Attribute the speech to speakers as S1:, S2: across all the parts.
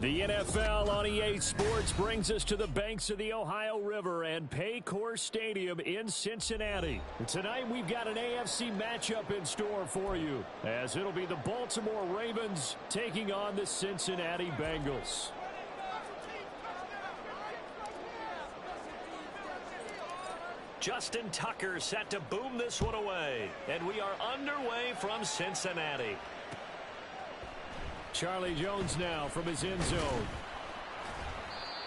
S1: The NFL on EA Sports brings us to the banks of the Ohio River and Paycor Stadium in Cincinnati. Tonight we've got an AFC matchup in store for you, as it'll be the Baltimore Ravens taking on the Cincinnati Bengals. Justin Tucker set to boom this one away, and we are underway from Cincinnati. Charlie Jones now from his end zone.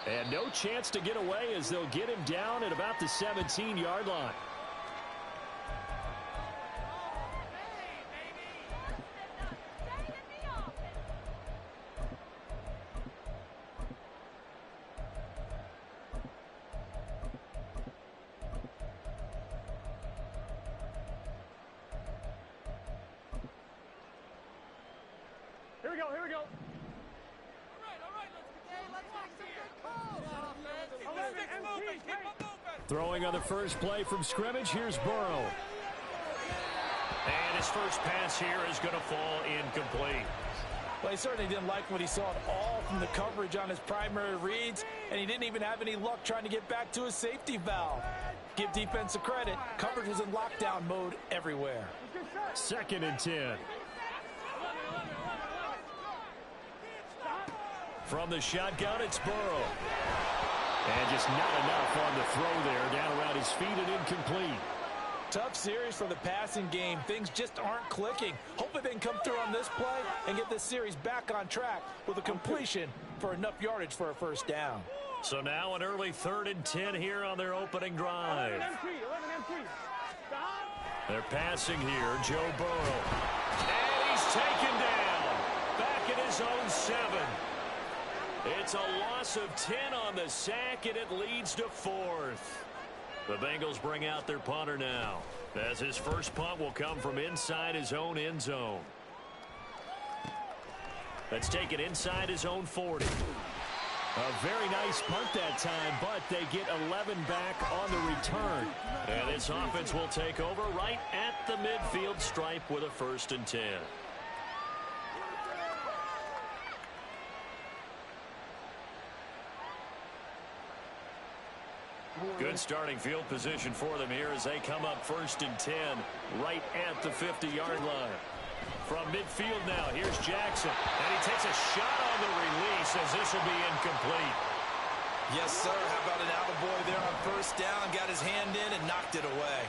S1: And no chance to get away as they'll get him down at about the 17-yard line.
S2: Here we go.
S3: All right, let's keep moving.
S1: Throwing on the first play from scrimmage, here's Burrow. And his first pass here is going to fall incomplete.
S4: Well, he certainly didn't like what he saw at all from the coverage on his primary reads, and he didn't even have any luck trying to get back to his safety valve. Give defense a credit. Coverage was in lockdown mode everywhere.
S1: 2nd and 10. From the shotgun, it's Burrow. And just not enough on the throw there. Down around his feet and incomplete.
S4: Tough series for the passing game. Things just aren't clicking. Hopefully they can come through on this play and get this series back on track with a completion for enough yardage for a first down.
S1: So now an early 3rd and 10 here on their opening drive.
S2: 11 MT.
S1: They're passing here, Joe Burrow. And he's taken down. Back at his own 7. It's a loss of 10 on the sack, and it leads to 4th. The Bengals bring out their punter now, as his first punt will come from inside his own end zone. Let's take it inside his own 40. A very nice punt that time, but they get 11 back on the return. And this offense will take over right at the midfield stripe with a 1st and 10. Good starting field position for them here as they come up 1st and 10 right at the 50-yard line. From midfield now, here's Jackson. And he takes a shot on the release as this will be incomplete.
S4: Yes, sir. How about an attaboy there on 1st down? Got his hand in and knocked it away.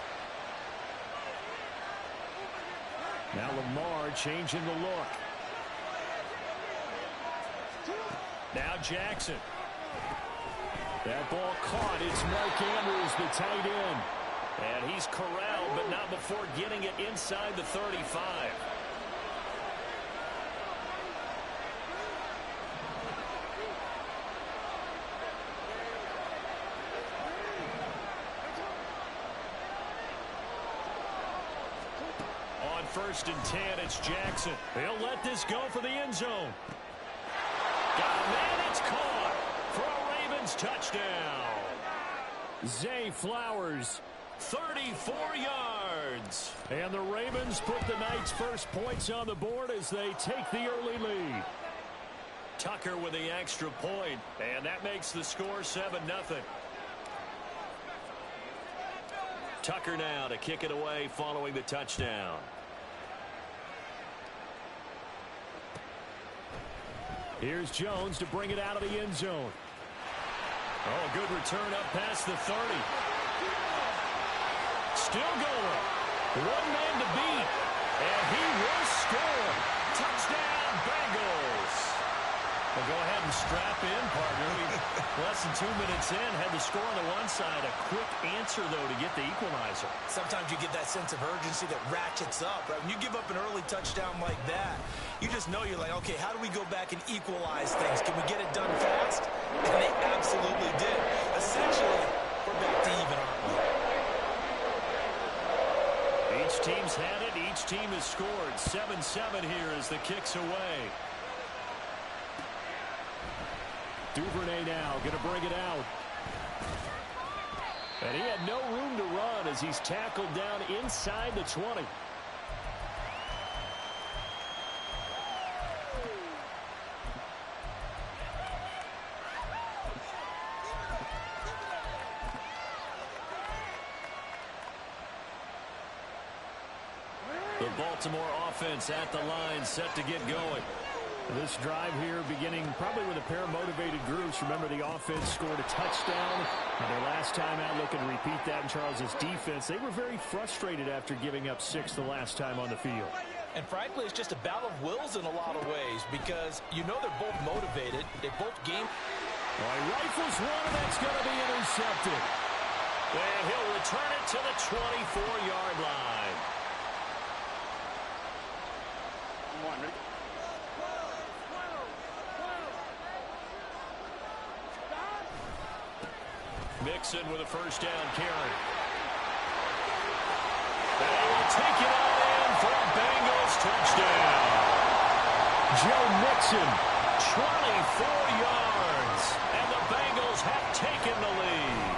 S1: Now Lamar changing the look. Now Jackson. That ball caught. It's Mark Andrews, the tight end. And he's corralled, but not before getting it inside the 35. On 1st and 10, it's Jackson. He'll let this go for the end zone. Got a man, it's caught for a Ravens touchdown. Zay Flowers, 34 yards. And the Ravens put the night's first points on the board as they take the early lead. Tucker with the extra point, and that makes the score 7-0. Tucker now to kick it away following the touchdown. Here's Jones to bring it out of the end zone. Oh, good return up past the 30. Still going. One man to beat. And he will score. Touchdown, Bengals. Well, go ahead and strap in, partner. Less than 2 minutes in, had the score on the one side. A quick answer, though, to get the equalizer.
S4: Sometimes you get that sense of urgency that ratchets up, right? When you give up an early touchdown like that, you just know you're like, okay, how do we go back and equalize things? Can we get it done fast? And they absolutely did. Essentially, we're back to even, aren't we?
S1: Each team's had it. Each team has scored. 7-7 here as the kick's away. Duvernay now going to bring it out. And he had no room to run as he's tackled down inside the 20. The Baltimore offense at the line, set to get going.
S2: This drive here beginning probably with a pair of motivated groups. Remember, the offense scored a touchdown. And their last time out, looking to repeat that in Charles's defense. They were very frustrated after giving up 6 the last time on the field.
S4: And frankly, it's just a battle of wills in a lot of ways because you know they're both motivated. They both game.
S1: Well, he rifles one, that's going to be intercepted. And he'll return it to the 24-yard line. Mixon with a first down carry. They will take it all in for a Bengals touchdown. Joe Mixon, 24 yards, and the Bengals have taken the lead.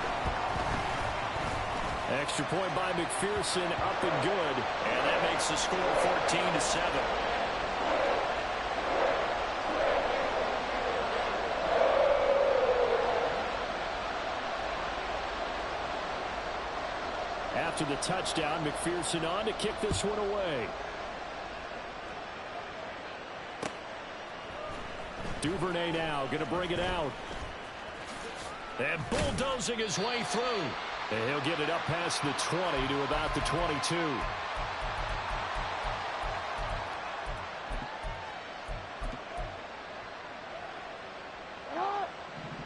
S1: Extra point by McPherson, up and good, and that makes the score 14-7. After the touchdown, McPherson on to kick this one away. Duvernay now going to bring it out. And bulldozing his way through. And he'll get it up past the 20 to about the 22.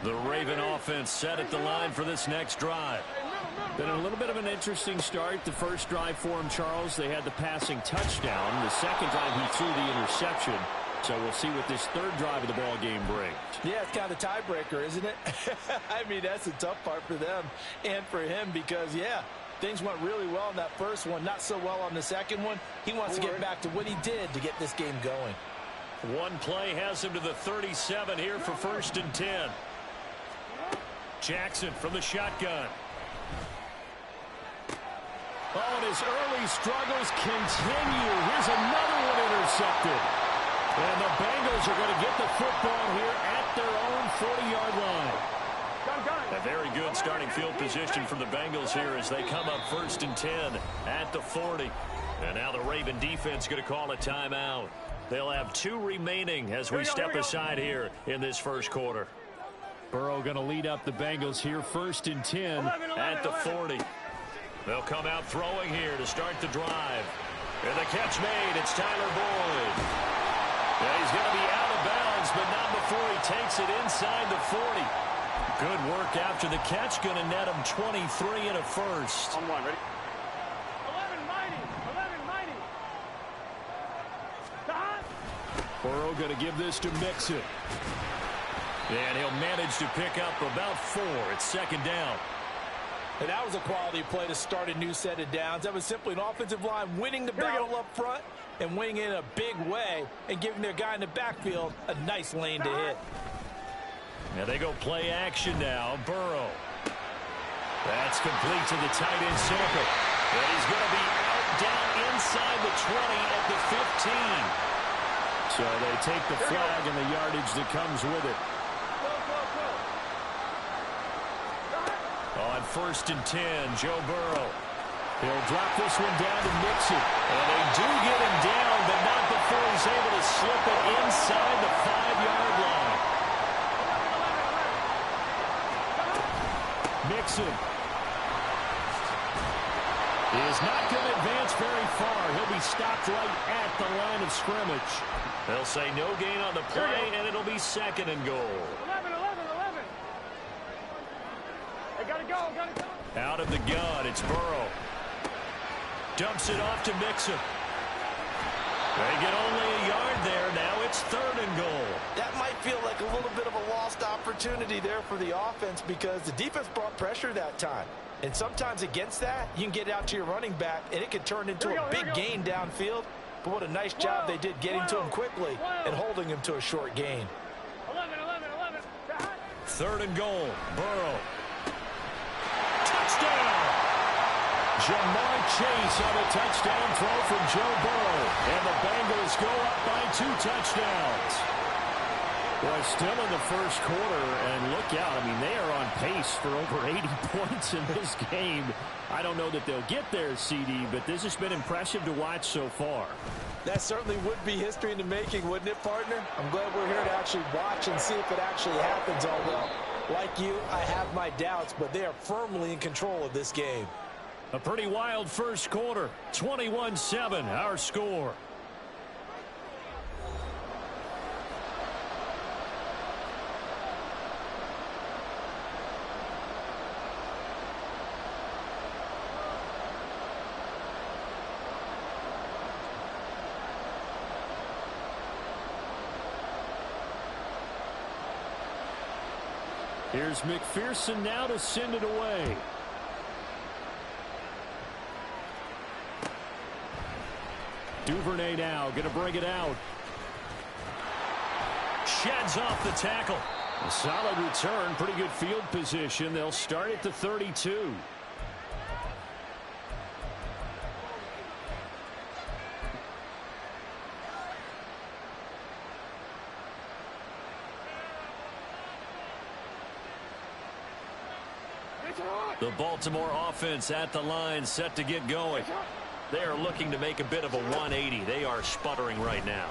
S1: The Raven offense set at the line for this next drive. Been a little bit of an interesting start. The first drive for him, Charles, they had the passing touchdown. The second drive, he threw the interception. So we'll see what this third drive of the ball game brings.
S4: Yeah, it's kind of a tiebreaker, isn't it? I mean, that's the tough part for them and for him because, yeah, things went really well in that first one, not so well on the second one. He wants to get back to what he did to get this game going.
S1: One play has him to the 37 here for 1st and 10. Jackson from the shotgun. Oh, and his early struggles continue. Here's another one intercepted. And the Bengals are going to get the football here at their own 40-yard line. A very good starting field position for the Bengals here as they come up 1st and 10 at the 40. And now the Raven defense going to call a timeout. They'll have 2 remaining as we step aside here in this first quarter. Burrow going to lead up the Bengals here 1st and 10 at the 40. They'll come out throwing here to start the drive. And the catch made. It's Tyler Boyd. Yeah, he's going to be out of bounds, but not before he takes it inside the 40. Good work after the catch. Going to net him 23 and a first.
S2: On one, ready? 11 mighty. 11 mighty.
S1: Burrow going to give this to Mixon. And he'll manage to pick up about 4. It's 2nd down.
S4: And that was a quality play to start a new set of downs. That was simply an offensive line winning the battle up front and winning it in a big way and giving their guy in the backfield a nice lane to hit.
S1: Now they go play action now. Burrow. That's complete to the tight end circle. And he's going to be out down inside the 20 at the 15. So they take the flag and the yardage that comes with it. On 1st and 10, Joe Burrow. He'll drop this one down to Mixon. And they do get him down, but not before he's able to slip it inside the 5-yard line. Mixon is not going to advance very far. He'll be stopped right at the line of scrimmage. They'll say no gain on the play, and it'll be 2nd and goal.
S2: 11. Hey, gotta go.
S1: Out of the gun, it's Burrow. Dumps it off to Mixon. They get only a yard there. Now it's 3rd and goal.
S4: That might feel like a little bit of a lost opportunity there for the offense because the defense brought pressure that time. And sometimes against that, you can get out to your running back, and it can turn into a big gain downfield. But what a nice job they did getting to him quickly and holding him to a short gain.
S2: 11.
S1: 3rd and goal. Burrow. Touchdown! Jamar Chase on a touchdown throw from Joe Burrow. And the Bengals go up by 2 touchdowns.
S2: Boy, still in the first quarter, and look out. I mean, they are on pace for over 80 points in this game. I don't know that they'll get there, CD, but this has been impressive to watch so far.
S4: That certainly would be history in the making, wouldn't it, partner? I'm glad we're here to actually watch and see if it actually happens, although, like you, I have my doubts, but they are firmly in control of this game.
S2: A pretty wild first quarter. 21-7, our score. Here's McPherson now to send it away. Duvernay now going to bring it out. Sheds off the tackle. A solid return, pretty good field position. They'll start at the 32. The Baltimore offense at the line, set to get going. They are looking to make a bit of a 180. They are sputtering right now.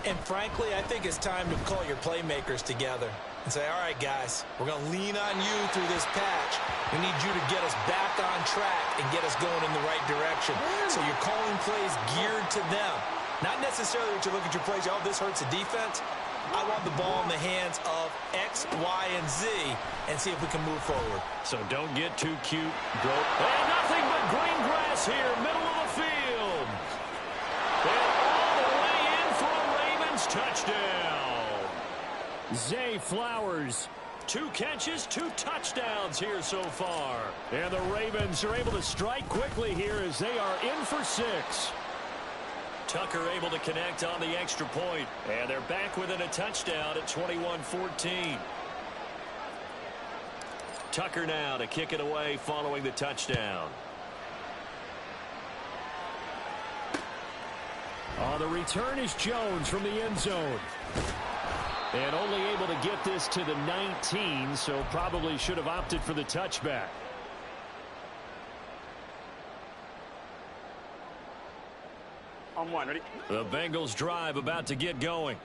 S4: And frankly, I think it's time to call your playmakers together and say, all right, guys, we're going to lean on you through this patch. We need you to get us back on track and get us going in the right direction. So you're calling plays geared to them. Not necessarily that you look at your plays, oh, this hurts the defense. I want the ball in the hands of X, Y, and Z and see if we can move forward.
S2: So don't get too cute. Go. And nothing but green grass here, middle of the field. And all the way in for a Ravens touchdown. Zay Flowers. 2 catches, 2 touchdowns here so far. And the Ravens are able to strike quickly here as they are in for 6. Tucker able to connect on the extra point. And they're back within a touchdown at 21-14. Tucker now to kick it away following the touchdown. On the return is Jones from the end zone. And only able to get this to the 19, so probably should have opted for the touchback.
S5: On one, ready?
S2: The Bengals drive about to get going.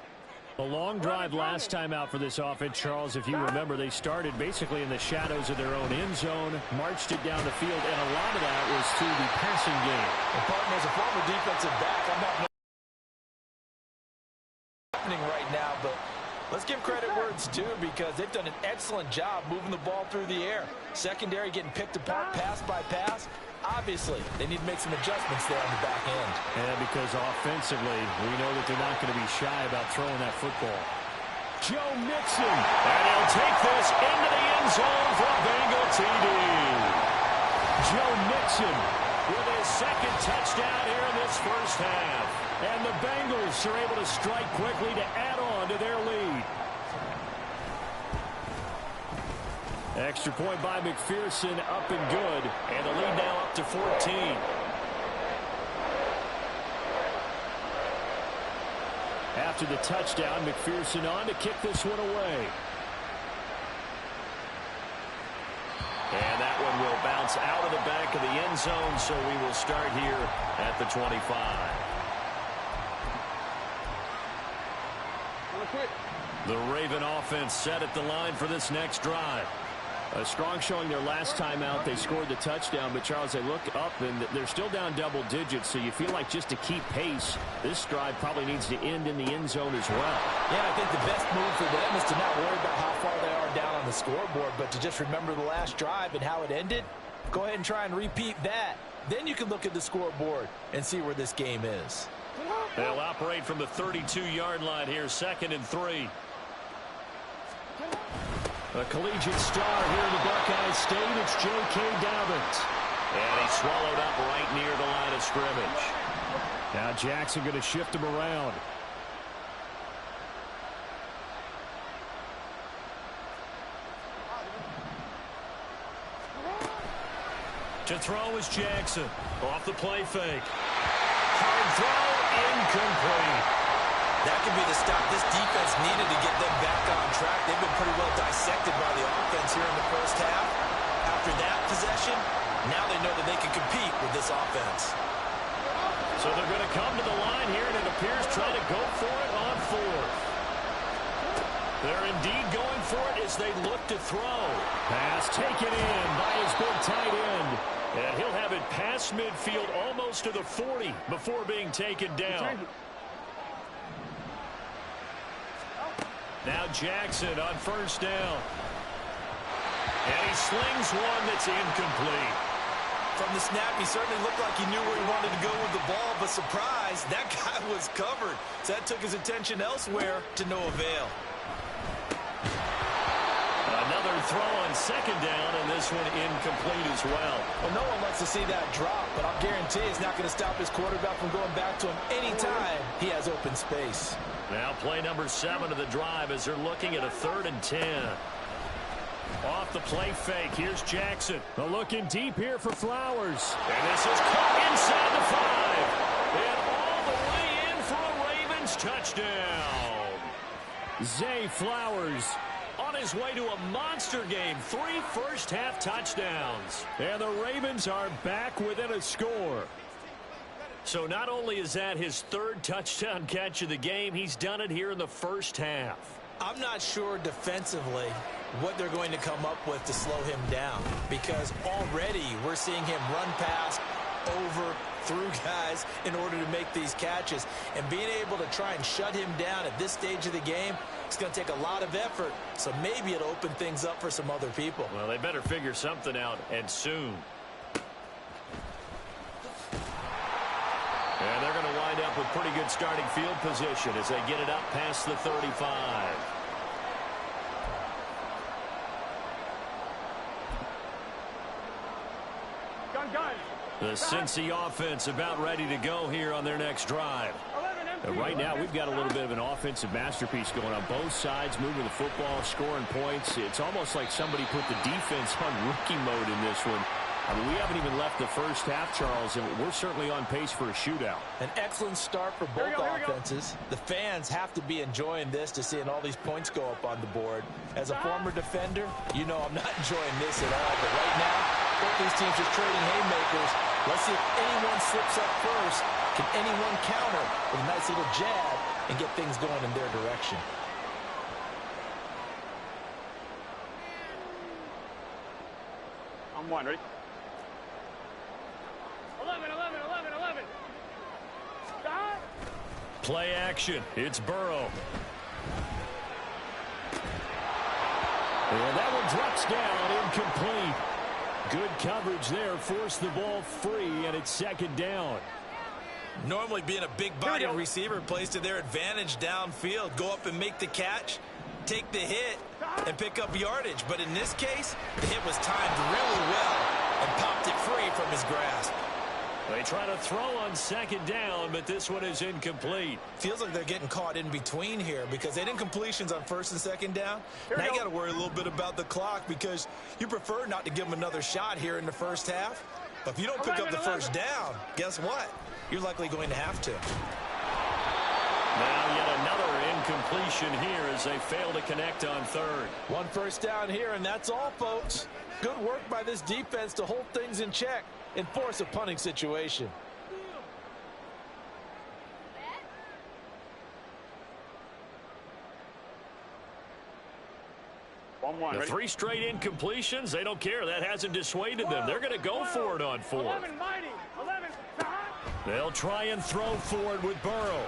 S2: A long drive last time out for this offense, Charles. If you remember, they started basically in the shadows of their own end zone, marched it down the field, and a lot of that was through the passing game.
S4: And partner, as a former defensive back, I'm not happening right now, but let's give credit where it's due because they've done an excellent job moving the ball through the air. Secondary getting picked apart pass by pass. Obviously, they need to make some adjustments there on the back end.
S2: And because offensively, we know that they're not going to be shy about throwing that football. Joe Mixon. And he'll take this into the end zone for a Bengal TD. Joe Mixon with his second touchdown here in this first half. And the Bengals are able to strike quickly to add on to their lead. Extra point by McPherson, up and good. And the lead now up to 14. After the touchdown, McPherson on to kick this one away. And that one will bounce out of the back of the end zone, so we will start here at the 25. The Raven offense set at the line for this next drive. A strong showing their last time out. They scored the touchdown, but Charles, they look up and they're still down double digits, so you feel like just to keep pace, this drive probably needs to end in the end zone as well.
S4: Yeah, I think the best move for them is to not worry about how far they are down on the scoreboard, but to just remember the last drive and how it ended. Go ahead and try and repeat that. Then you can look at the scoreboard and see where this game is.
S2: They'll operate from the 32-yard line here, 2nd and 3. A collegiate star here in the Buckeye State, it's J.K. Dobbins. And he's swallowed up right near the line of scrimmage. Now Jackson going to shift him around. To throw is Jackson. Off the play fake. Hard throw, incomplete.
S4: That could be the stop this defense needed to get them back on track. They've been pretty well dissected by the offense here in the first half. After that possession, now they know that they can compete with this offense.
S2: So they're going to come to the line here, and it appears trying to go for it on fourth. They're indeed going for it as they look to throw. Pass taken in by his big tight end. And he'll have it past midfield almost to the 40 before being taken down. Now Jackson on first down. And he slings one that's incomplete.
S4: From the snap, he certainly looked like he knew where he wanted to go with the ball, but surprise, that guy was covered. So that took his attention elsewhere to no avail.
S2: Another throw on second down, and this one incomplete as well.
S4: Well, no one likes to see that drop, but I'll guarantee it's not going to stop his quarterback from going back to him anytime he has open space.
S2: Now play number 7 of the drive as they're looking at a 3rd and 10. Off the play fake, here's Jackson. Looking deep here for Flowers. And this is caught inside the 5. And all the way in for a Ravens touchdown. Zay Flowers on his way to a monster game. 3 first-half touchdowns. And the Ravens are back within a score. So not only is that his 3rd touchdown catch of the game, he's done it here in the first half.
S4: I'm not sure defensively what they're going to come up with to slow him down, because already we're seeing him run past, over, through guys in order to make these catches. And being able to try and shut him down at this stage of the game, it's going to take a lot of effort. So maybe it'll open things up for some other people.
S2: Well, they better figure something out, and soon. And they're going to wind up with pretty good starting field position as they get it up past the 35. The Cincy offense about ready to go here on their next drive. And right now, we've got a little bit of an offensive masterpiece going on both sides, moving the football, scoring points. It's almost like somebody put the defense on rookie mode in this one. I mean, we haven't even left the first half, Charles, and we're certainly on pace for a shootout.
S4: An excellent start for both offenses. The fans have to be enjoying this, to seeing all these points go up on the board. As a former defender, you know I'm not enjoying this at all. But right now, both these teams are trading haymakers. Let's see if anyone slips up first. Can anyone counter with a nice little jab and get things going in their direction?
S5: I'm 1, ready?
S3: 11. Stop.
S2: Play action. It's Burrow. And that one drops down, incomplete. Good coverage there, forced the ball free, and it's second down.
S4: Normally being a big-bodied receiver plays to their advantage downfield. Go up and make the catch, take the hit, and pick up yardage. But in this case, the hit was timed really well and popped it free from his grasp.
S2: They try to throw on second down, but this one is incomplete.
S4: Feels like they're getting caught in between here because they didn't incompletions on first and second down. Now you got to worry a little bit about the clock because you prefer not to give them another shot here in the first half. But if you don't pick up the first down, guess what? You're likely going to have to.
S2: Now yet another incompletion here as they fail to connect on third.
S4: 1 first down here, and that's all, folks. Good work by this defense to hold things in check and force a punting situation.
S2: The 3 straight incompletions, they don't care. That hasn't dissuaded them. They're going to go for it on fourth.
S3: 11, mighty. 11.
S2: They'll try and throw for it with Burrow.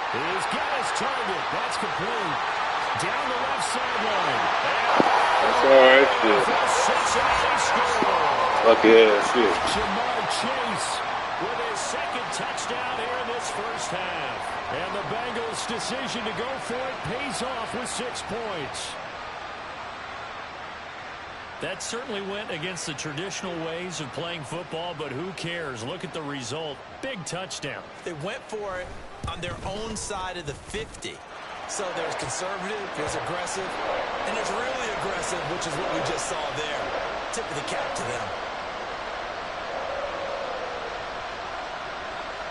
S2: He's got his target. That's complete. Down the left sideline.
S6: That's alright, shit.
S2: Cincinnati score.
S6: Lucky ass shit.
S2: Jamar Chase with his second touchdown here in this first half. And the Bengals' decision to go for it pays off with 6 points. That certainly went against the traditional ways of playing football, but who cares? Look at the result. Big touchdown.
S4: They went for it on their own side of the 50. So there's conservative, there's aggressive, and there's really aggressive, which is what we just saw there. Tip of the cap to them.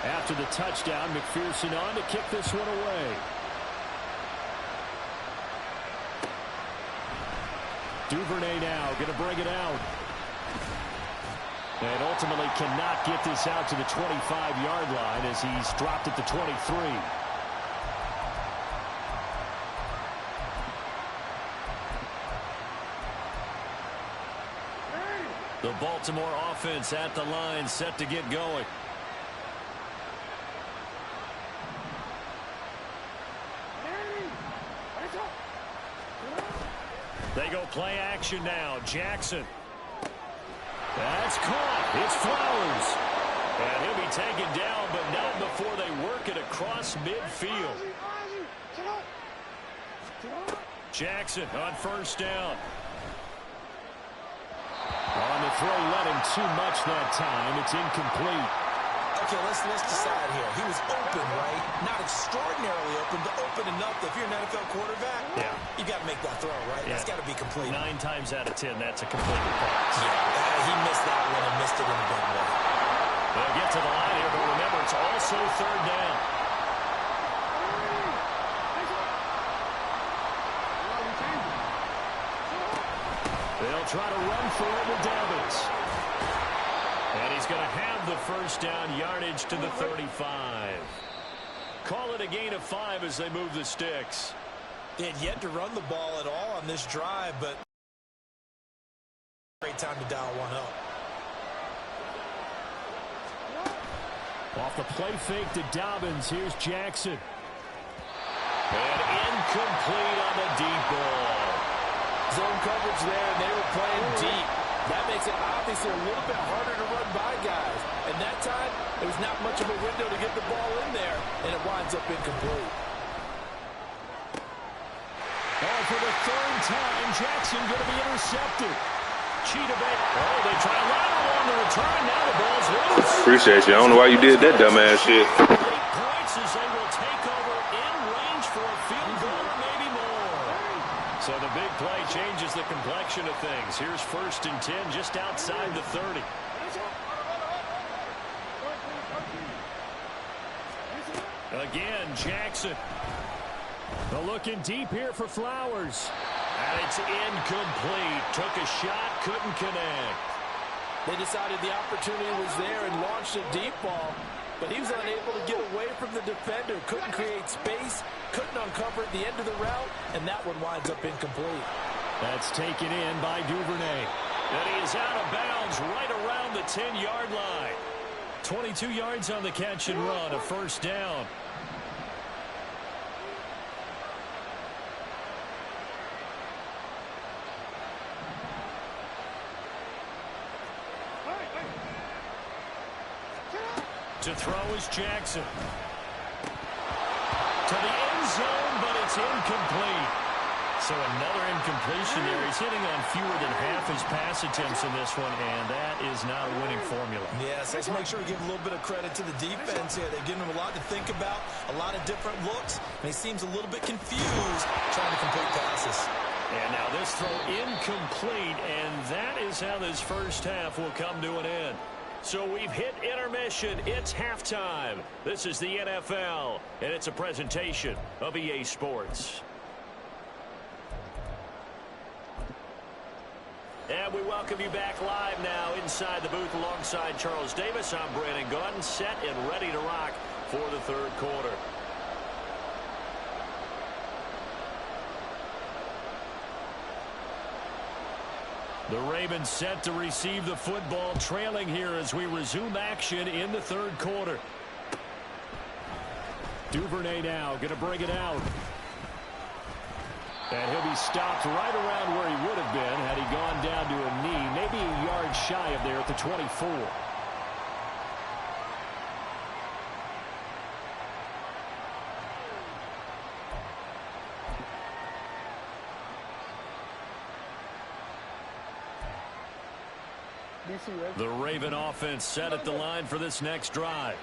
S2: After the touchdown, McPherson on to kick this one away. Duvernay now going to bring it out. And ultimately cannot get this out to the 25-yard line as he's dropped at the 23. The Baltimore offense at the line, set to get going. They go play action now. Jackson. That's caught. It's Flowers. And he'll be taken down, but not before they work it across midfield. Jackson on first down. On the throw, let him too much that time. It's incomplete.
S4: Okay, let's decide here. He was open, right? Not extraordinarily open, but open enough that if you're an NFL quarterback, you got to make that throw, right?
S2: Yeah.
S4: That's got to be complete.
S2: 9 times out of 10, that's a completed pass.
S4: Yeah, he missed that one and missed it in a big way.
S2: They'll get to the line here, but remember, it's also third down. They'll try to run for it with Davis. And he's going to have the first down, yardage to the 35. Call it a gain of 5 as they move the sticks.
S4: They had yet to run the ball at all on this drive, but great time to dial one up.
S2: Off the play fake to Dobbins. Here's Jackson. And incomplete on the deep ball.
S7: Zone coverage there, and they were playing deep. That makes it obviously a little bit harder to run by guys. And that time, there was not much of a window to get the ball in there, and it winds up incomplete.
S2: Oh, for the third time, Jackson going to be intercepted. Cheetah Bay. Oh, they try a lateral on the return. Now the ball's loose.
S6: Appreciate you. I don't know why you did that dumbass shit.
S2: 8 points as they will take over in range for a field goal or maybe more. So the big play changes the complexion of things. Here's 1st and 10 just outside the 30. Again, Jackson. The looking deep here for Flowers. And it's incomplete. Took a shot, couldn't connect.
S7: They decided the opportunity was there and launched a deep ball, but he was unable to get away from the defender. Couldn't create space, couldn't uncover at the end of the route, and that one winds up incomplete.
S2: That's taken in by Duvernay. And he is out of bounds right around the 10-yard line. 22 yards on the catch and run, a first down. To throw is Jackson. To the end zone, but it's incomplete. So another incompletion there. He's hitting on fewer than half his pass attempts in this one, and that is not a winning formula.
S4: Yes, let's make sure we give a little bit of credit to the defense here. They've given him a lot to think about, a lot of different looks, and he seems a little bit confused trying to complete passes.
S2: And now this throw incomplete, and that is how this first half will come to an end. So we've hit intermission. It's halftime. This is the NFL, and it's a presentation of EA Sports. And we welcome you back live now inside the booth alongside Charles Davis. I'm Brandon Gaudin, set and ready to rock for the third quarter. The Ravens set to receive the football, trailing here as we resume action in the third quarter. Duvernay now going to bring it out. And he'll be stopped right around where he would have been had he gone down to a knee, maybe a yard shy of there at the 24. The Raven offense set at the line for this next drive.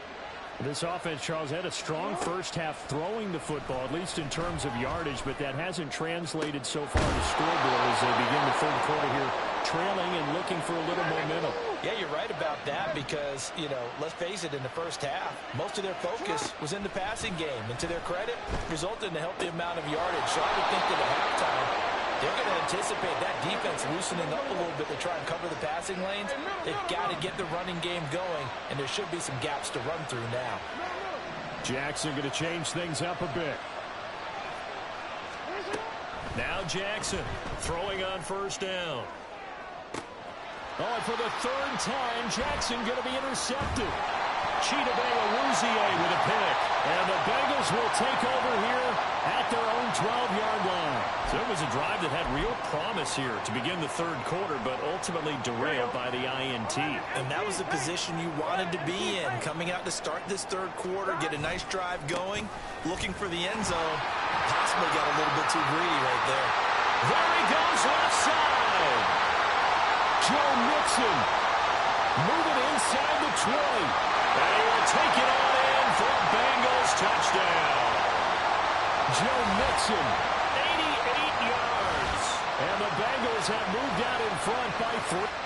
S2: This offense, Charles, had a strong first half throwing the football, at least in terms of yardage, but that hasn't translated so far to scoreboard as they begin the third quarter here trailing and looking for a little momentum.
S7: Yeah, you're right about that because, you know, let's face it, in the first half, most of their focus was in the passing game. And to their credit, resulted in a healthy amount of yardage. So I would think that at halftime, they're going to anticipate that defense loosening up a little bit to try and cover the passing lanes. They've got to get the running game going, and there should be some gaps to run through now.
S2: Jackson going to change things up a bit.
S1: Now Jackson throwing on first down.
S2: Oh, for the third time, Jackson going to be intercepted.
S1: Satuday with a pick. And the Bengals will take over here at their own 12-yard line. So it was a drive that had real promise here to begin the third quarter, but ultimately derailed by the INT.
S4: And that was the position you wanted to be in. Coming out to start this third quarter, get a nice drive going, looking for the end zone. Possibly got a little bit too greedy right there.
S1: There he goes left side.
S2: Joe Mixon moving inside the 20.
S1: And he will take it on in for a Bengals touchdown.
S2: Joe Mixon,
S1: 88 yards.
S2: and the Bengals have moved out in front by 3.